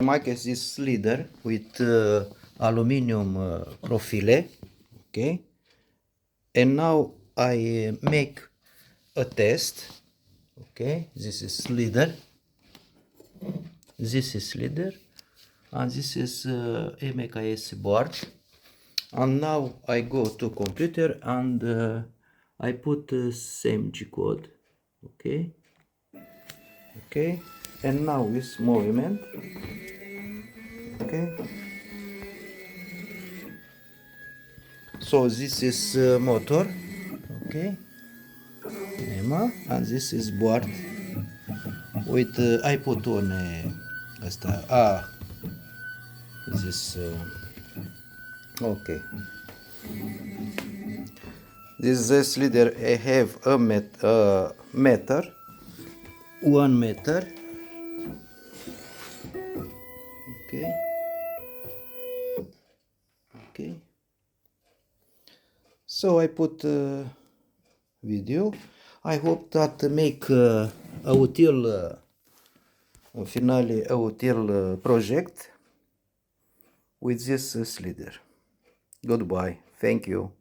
Make this slider with aluminium profile, okay, and now I make a test. Okay, this is slider, and this is MKS board. And now I go to computer and I put same G code. Okay, and now with movement. Okay, so this is motor. Okay, and this is board with I put on this okay, this leader I have a meter, 1 meter. Okay, so I put video. I hope that make util în finale util project with this slider. Goodbye. Thank you.